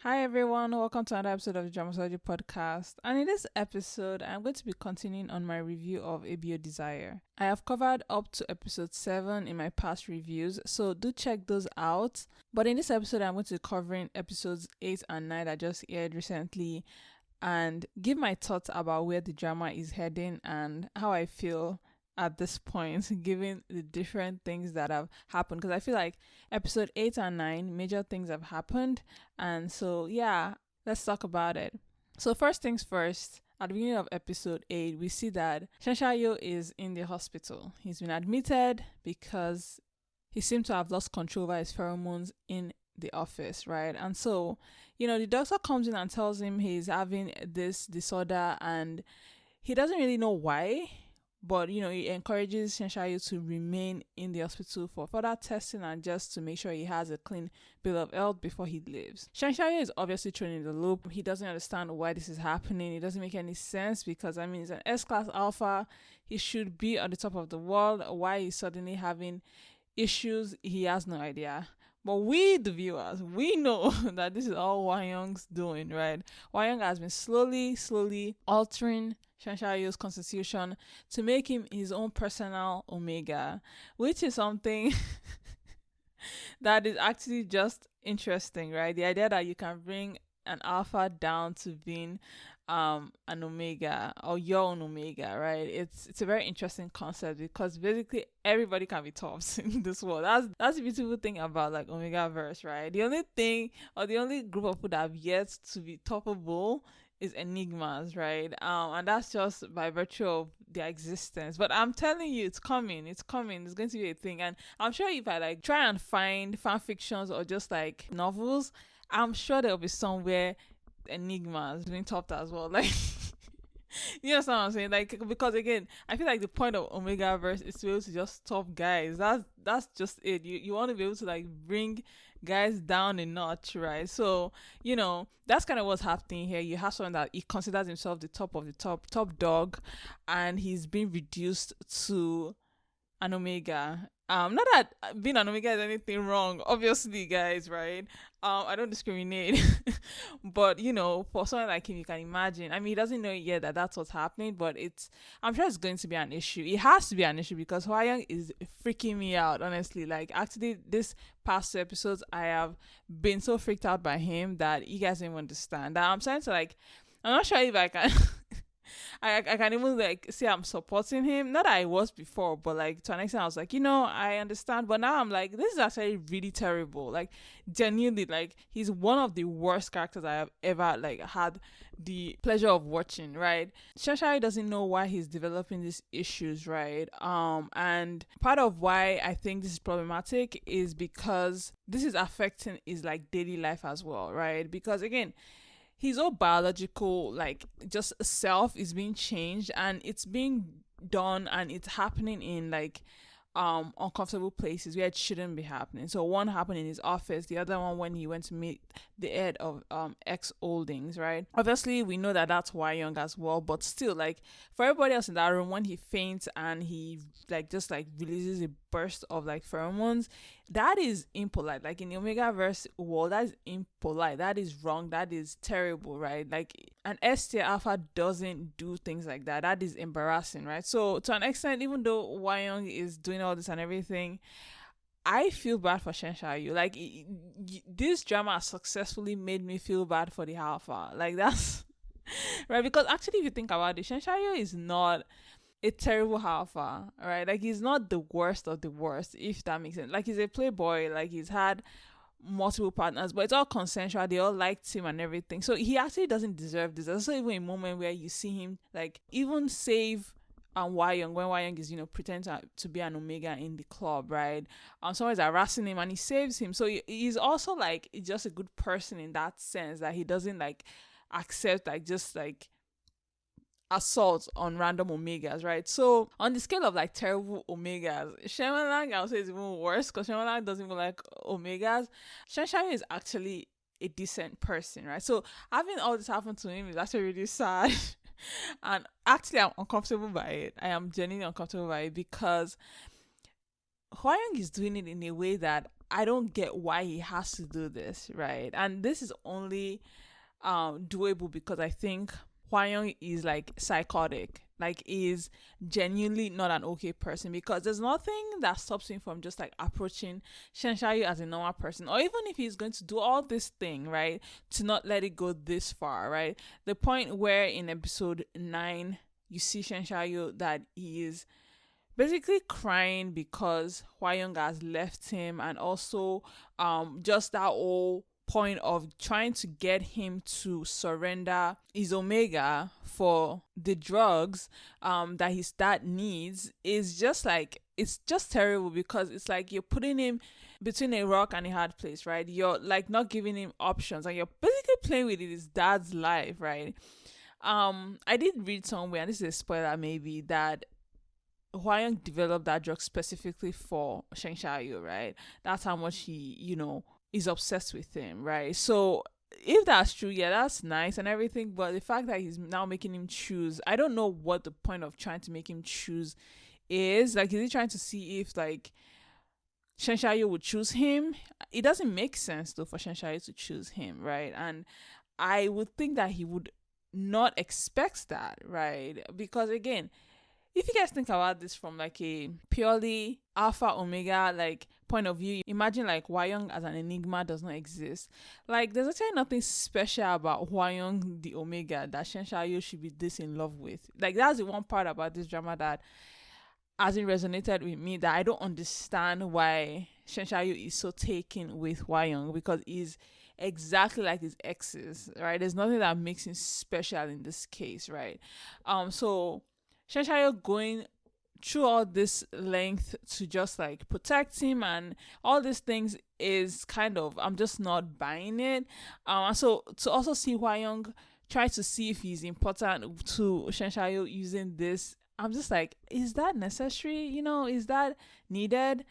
Hi everyone, welcome to another episode of the Dramatology Podcast. And in this episode, I'm going to be continuing on my review of ABO Desire. I have covered up to episode 7 in my past reviews, so do check those out. But in this episode, I'm going to be covering episodes 8 and 9 that just aired recently and give my thoughts about where the drama is heading and how I feel at this point, given the different things that have happened. Because I feel like episode 8 and 9, major things have happened. And so, yeah, let's talk about it. So, first things first, at the beginning of episode 8, we see that Shao is in the hospital. He's been admitted because he seemed to have lost control over his pheromones in the office, right? And so, the doctor comes in and tells him he's having this disorder and he doesn't really know why. But, he encourages Shen to remain in the hospital for further testing and just to make sure he has a clean bill of health before he leaves. Shen is obviously thrown in the loop. He doesn't understand why this is happening. It doesn't make any sense because, he's an S-class alpha. He should be at the top of the world. Why he's suddenly having issues, he has no idea. But we, the viewers, we know that this is all Hua Yong's doing, right? Hua Yong has been slowly altering Shen constitution to make him his own personal Omega, which is something that is actually just interesting, right? The idea that you can bring an alpha down to being an Omega or your own Omega, right? It's a very interesting concept because basically everybody can be tops in this world. That's the beautiful thing about like Omega verse, right? The only thing or the only group of people that have yet to be toppable is enigmas, right? And that's just by virtue of their existence. But I'm telling you, it's coming. It's going to be a thing. And I'm sure if I like try and find fan fictions or just like novels, I'm sure there'll be somewhere enigmas being topped as well. Like you know what I'm saying? Like, because again, I feel like the point of Omega verse is to be able to just top guys. That's just it. You want to be able to like bring guys down a notch, right? So, that's kind of what's happening here. You have someone that he considers himself the top of the top dog, and he's been reduced to an Omega. Not that being an Omega is anything wrong, obviously, guys, right? I don't discriminate, but for someone like him, you can imagine. I mean, he doesn't know yet that that's what's happening, but I'm sure it's going to be an issue. It has to be an issue because Hua Yong is freaking me out, honestly. Like, actually, this past 2 episodes, I have been so freaked out by him that you guys don't even understand. That I'm trying to I'm not sure if I can. I can even like say I'm supporting him. Not that I was before, but like to an extent I was like, I understand. But now I'm like, this is actually really terrible. Like genuinely, like he's one of the worst characters I have ever like had the pleasure of watching, right? Shashai doesn't know why he's developing these issues, right? And part of why I think this is problematic is because this is affecting his like daily life as well, right? Because again, his whole biological like just self is being changed and it's being done and it's happening in like uncomfortable places where it shouldn't be happening. So one happened in his office, the other one when he went to meet the head of X Holdings, right? Obviously we know that that's Hua Yong as well, but still like for everybody else in that room, when he faints and he like just like releases a burst of like pheromones, that is impolite. Like in the Omega verse world, that is impolite, that is wrong, that is terrible, right? Like an S-tier alpha doesn't do things like that. That is embarrassing, right? So to an extent, even though Hua Yong is doing all this and everything, I feel bad for Shen Yu. Like this drama has successfully made me feel bad for the alpha. Like that's right, because actually if you think about it, Shen Yu is not a terrible alpha, right? Like he's not the worst of the worst, if that makes sense. Like he's a playboy, like he's had multiple partners, but it's all consensual. They all liked him and everything. So he actually doesn't deserve this. There's also even a moment where you see him like even save Hua Yong when Hua Yong is pretending to be an Omega in the club, right? Someone's harassing him and he saves him. So he's also like just a good person in that sense that he doesn't like accept like just like assault on random Omegas, right? So on the scale of like terrible Omegas, Shen Wen Lang I would say is even worse because Shen Wen Lang doesn't even like Omegas. Shen is actually a decent person, right? So having all this happen to him is actually really sad. And actually I'm uncomfortable by it. I am genuinely uncomfortable by it because Hua Yong is doing it in a way that I don't get why he has to do this, right? And this is only doable because I think Hua Yong is like psychotic, like is genuinely not an okay person, because there's nothing that stops him from just like approaching Shen Xiaoyu as a normal person, or even if he's going to do all this thing, right, to not let it go this far, right? The point where in episode 9 you see Shen Xiaoyu that he is basically crying because Hua Yong has left him, and also just that whole point of trying to get him to surrender his omega for the drugs that his dad needs is just like, it's just terrible, because it's like you're putting him between a rock and a hard place, right? You're like not giving him options, and you're basically playing with his dad's life, right? I did read somewhere, and this is a spoiler maybe, that Hua Yong developed that drug specifically for Sheng Xiaoyu, right? That's how much he, is obsessed with him, right? So if that's true, yeah, that's nice and everything. But the fact that he's now making him choose, I don't know what the point of trying to make him choose is. Like, is he trying to see if like Sheng Xiaoyu would choose him? It doesn't make sense though for Sheng Xiaoyu to choose him, right? And I would think that he would not expect that, right? Because again, if you guys think about this from like a purely alpha omega like point of view, imagine like Hua Yong as an enigma does not exist. Like, there's actually nothing special about Hua Yong the omega that Shen Xiaoyu should be this in love with. Like, that's the one part about this drama that hasn't resonated with me, that I don't understand why Shen Xiaoyu is so taken with Hua Yong, because he's exactly like his exes, right? There's nothing that makes him special in this case, right? So Shen Xiaoyu going through all this length to just like protect him and all these things is kind of, I'm just not buying it. So to also see Hua Yong try to see if he's important to Shen Xiaoyu using this, I'm just like, is that necessary? Is that needed?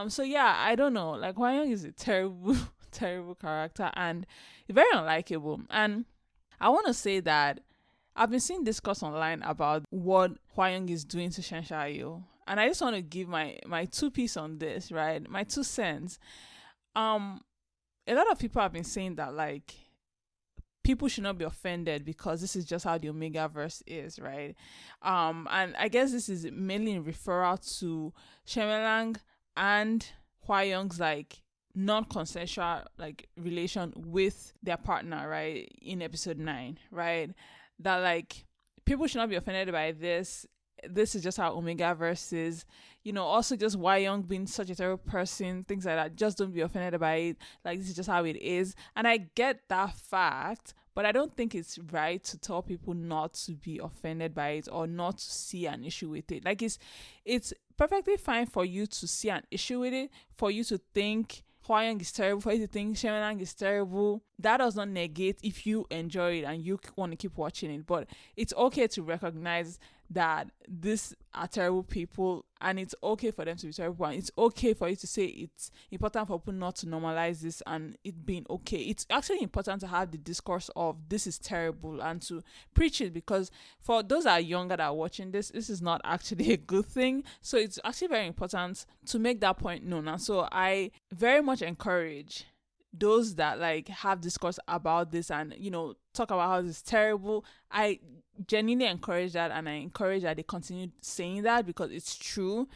So yeah, I don't know. Like, Hua Yong is a terrible, terrible character and very unlikable. And I want to say that I've been seeing discourse online about what Hua Yong is doing to Shen Xiaoyu, and I just want to give my 2 piece on this, right? My 2 cents. A lot of people have been saying that like people should not be offended because this is just how the Omega verse is, right? And I guess this is mainly in referral to Shen Wen Lang and Hua Yong's like non-consensual like relation with their partner, right? In episode 9, right? That like people should not be offended by this. This is just how Omega verse is. Also just Hua Yong being such a terrible person, things like that. Just don't be offended by it. Like, this is just how it is. And I get that fact, but I don't think it's right to tell people not to be offended by it or not to see an issue with it. Like, it's perfectly fine for you to see an issue with it, for you to think Hua Yong is terrible, for you to think Shen Wen Lang is terrible. That does not negate if you enjoy it and you want to keep watching it. But it's okay to recognize that these are terrible people, and it's okay for them to be terrible, and it's okay for you to say it's important for people not to normalize this and it being okay. It's actually important to have the discourse of this is terrible and to preach it, because for those that are younger that are watching this is not actually a good thing. So it's actually very important to make that point known. And so I very much encourage those that like have discourse about this and talk about how this is terrible. I genuinely encourage that, and I encourage that they continue saying that, because it's true.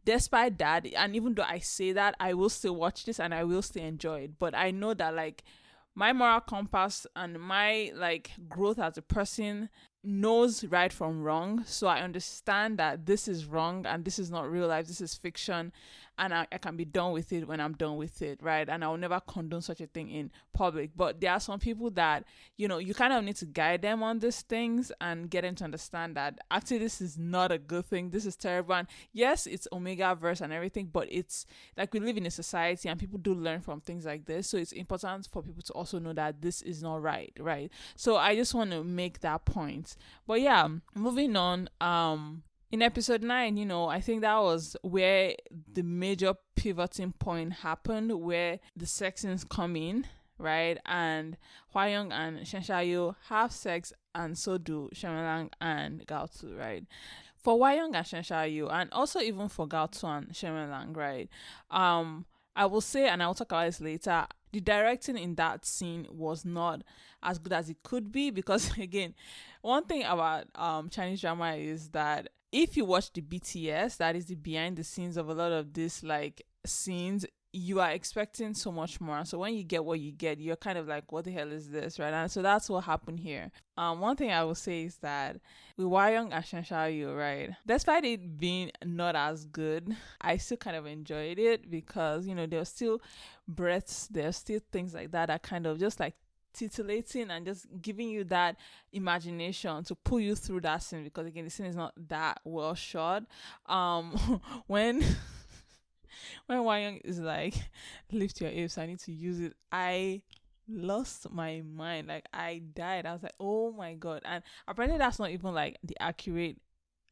Despite that, and even though I say that, I will still watch this and I will still enjoy it. But I know that like my moral compass and my like growth as a person knows right from wrong. So I understand that this is wrong and this is not real life, this is fiction, and I can be done with it when I'm done with it, right? And I will never condone such a thing in public. But there are some people that, you kind of need to guide them on these things and get them to understand that actually this is not a good thing, this is terrible. And yes, it's Omega verse and everything, but it's like we live in a society and people do learn from things like this. So it's important for people to also know that this is not right? So I just want to make that point. But yeah, moving on, in episode 9, I think that was where the major pivoting point happened, where the sex scenes come in, right? And Hua Yong and Shen Xiaoyu have sex, and so do Shen Wen Lang and Gao Tu, right? For Hua Yong and Shen Xiaoyu, and also even for Gao Tu and Shen Wen Lang, right? I will say, and I'll talk about this later, the directing in that scene was not as good as it could be, because again, one thing about Chinese drama is that if you watch the BTS, that is the behind the scenes of a lot of this like scenes, you are expecting so much more. So when you get what you get, you're kind of like, what the hell is this, right? And so that's what happened here. One thing I will say is that with Hua Yong and Shen Xiaoyu, right, despite it being not as good, I still kind of enjoyed it, because there are still breaths, there are still things like that that kind of just like titillating and just giving you that imagination to pull you through that scene, because again, the scene is not that well shot. When when Hua Yong is like, lift your hips, I need to use it, I lost my mind. Like, I died. I was like, oh my god. And apparently that's not even like the accurate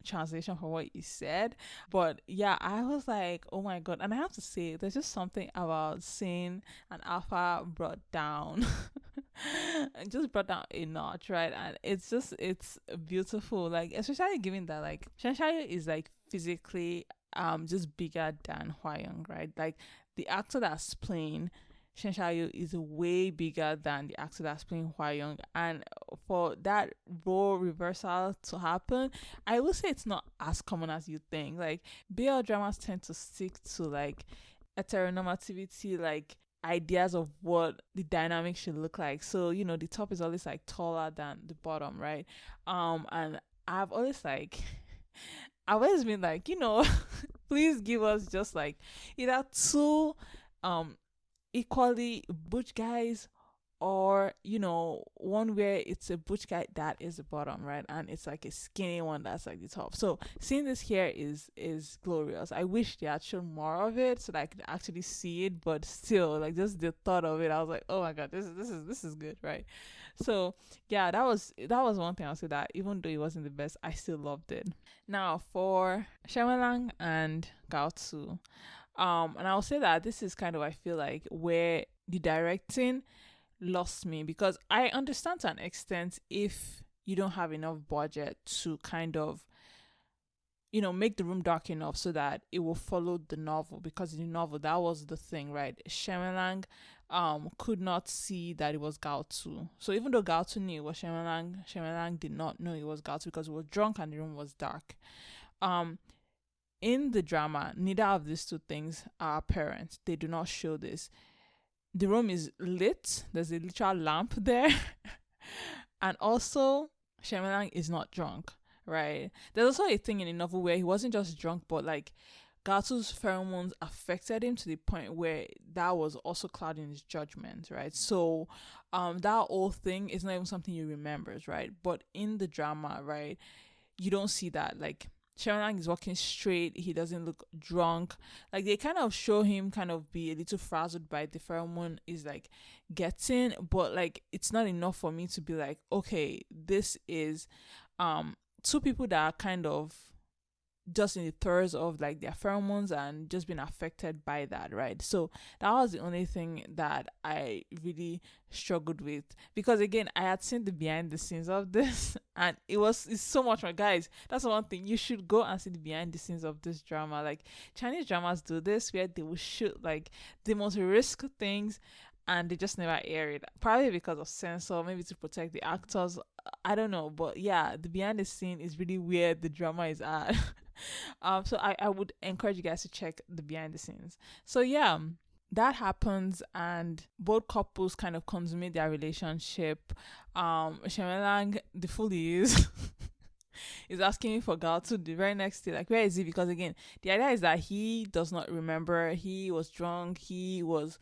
translation for what he said, but yeah, I was like, oh my god. And I have to say, there's just something about seeing an alpha brought down and just brought down a notch, right? And it's beautiful, like, especially given that like Shen Xiaoyu is like physically just bigger than Hua Yong, right? Like, the actor that's playing Shen Xiaoyu is way bigger than the actor that's playing Hua Yong, and for that role reversal to happen, I will say it's not as common as you think. Like, BL dramas tend to stick to like heteronormativity, like ideas of what the dynamic should look like. So the top is always like taller than the bottom, right? And I've always like I've always been like, please give us just like either two equally butch guys, or one where it's a butch guy that is the bottom, right, and it's like a skinny one that's like the top. So seeing this here is glorious. I wish they had shown more of it so that I could actually see it, but still, like, just the thought of it, I was like, oh my god, this is good, right? So yeah, that was one thing I'll say, that even though it wasn't the best, I still loved it. Now for Shen Wen Lang and Gao Tu, and I'll say that this is kind of, I feel like, where the directing lost me, because I understand to an extent if you don't have enough budget to kind of make the room dark enough so that it will follow the novel, because in the novel that was the thing, right? Shen Wen Lang could not see that it was Gao Tu. So even though Gao Tu knew it was Shen Wen Lang did not know it was Gao Tu, because he was drunk and the room was dark. In the drama, neither of these two things are apparent. They do not show this. The room is lit. There's a literal lamp there. And also, Shen Wen Lang is not drunk, right? There's also a thing in the novel where he wasn't just drunk, but like Gao Tu's pheromones affected him to the point where that was also clouding his judgment, right? So that whole thing is not even something he remembers, right? But in the drama, right, you don't see that. Like, Shen Lang is walking straight. He doesn't look drunk. Like, they kind of show him kind of be a little frazzled by the pheromone is like getting, but like it's not enough for me to be like, okay, this is two people that are kind of just in the throes of like their pheromones and just being affected by that, right? So that was the only thing that I really struggled with, because again, I had seen the behind the scenes of this and it's so much more. Guys, that's one thing, you should go and see the behind the scenes of this drama. Like, Chinese dramas do this where they will shoot like the most risk things and they just never air it, probably because of censor, maybe to protect the actors, I don't know. But yeah, the behind the scene is really where the drama is at. So I would encourage you guys to check the behind the scenes. So yeah, that happens and both couples kind of consummate their relationship. Shen Wen Lang, the fool he is, is asking me for Gao Tu the very next day, like, where is he? Because again, the idea is that he does not remember. He was drunk, he was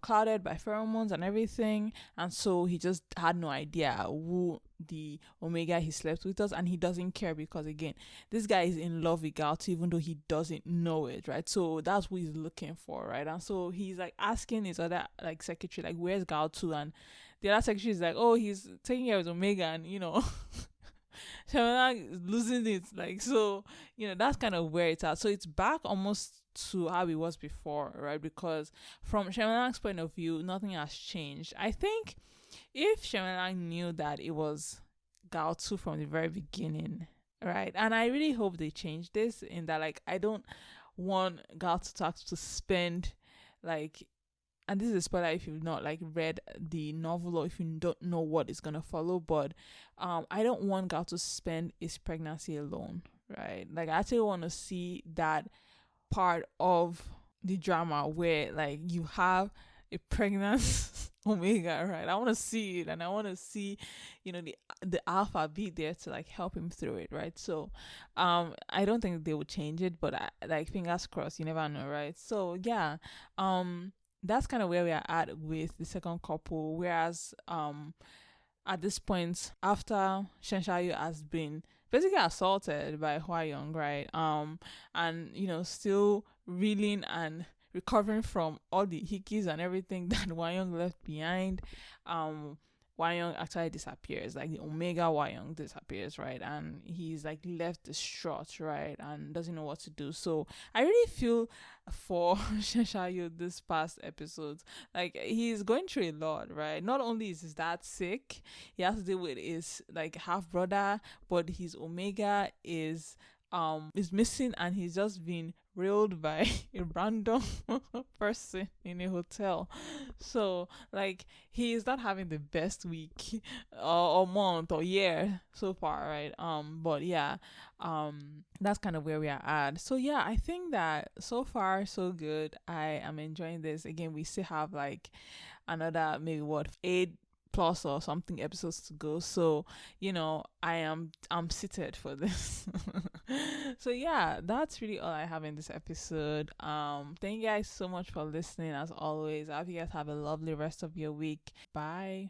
clouded by pheromones and everything, and so he just had no idea who the Omega he slept with us, and he doesn't care, because again, this guy is in love with Gao Tu even though he doesn't know it, right? So that's what he's looking for, right? And so he's like asking his other like secretary, like, where's Gao Tu? And the other secretary is like, oh, he's taking care of his Omega, and Shen Wen Lang is losing it, like, so that's kind of where it's at. So it's back almost to how it was before, right? Because from Shen Wen Lang's point of view, nothing has changed. I think if Shen Wen Lang knew that it was Gao Tu from the very beginning, right? And I really hope they change this, in that, like, I don't want Gao Tu to have to spend like, and this is a spoiler if you've not like read the novel or if you don't know what is gonna follow, but I don't want Gal to spend his pregnancy alone, right? Like I actually want to see that part of the drama where like you have a pregnant Omega, right? I want to see it, and I want to see, the alpha be there to like help him through it, right? So, I don't think they would change it, but like fingers crossed, you never know, right? So yeah, that's kind of where we are at with the second couple. Whereas, at this point, after Shen has been basically assaulted by Hua Yong, right? And still reeling and recovering from all the hickeys and everything that Hua Yong left behind. Hua Yong actually disappears, like the Omega Hua Yong disappears, right? And he's like left distraught, right? And doesn't know what to do. So I really feel for Shen this past episodes. Like he's going through a lot, right? Not only is his dad sick, he has to deal with his like half brother, but his Omega is missing, and he's just been railed by a random person in a hotel. So like he is not having the best week or month or year so far, right? But yeah, that's kind of where we are at. So yeah, I think that so far so good. I am enjoying this. Again, we still have like another maybe what 8+ or something episodes to go, so I'm seated for this. So yeah, that's really all I have in this episode. Thank you guys so much for listening. As always, I hope you guys have a lovely rest of your week. Bye.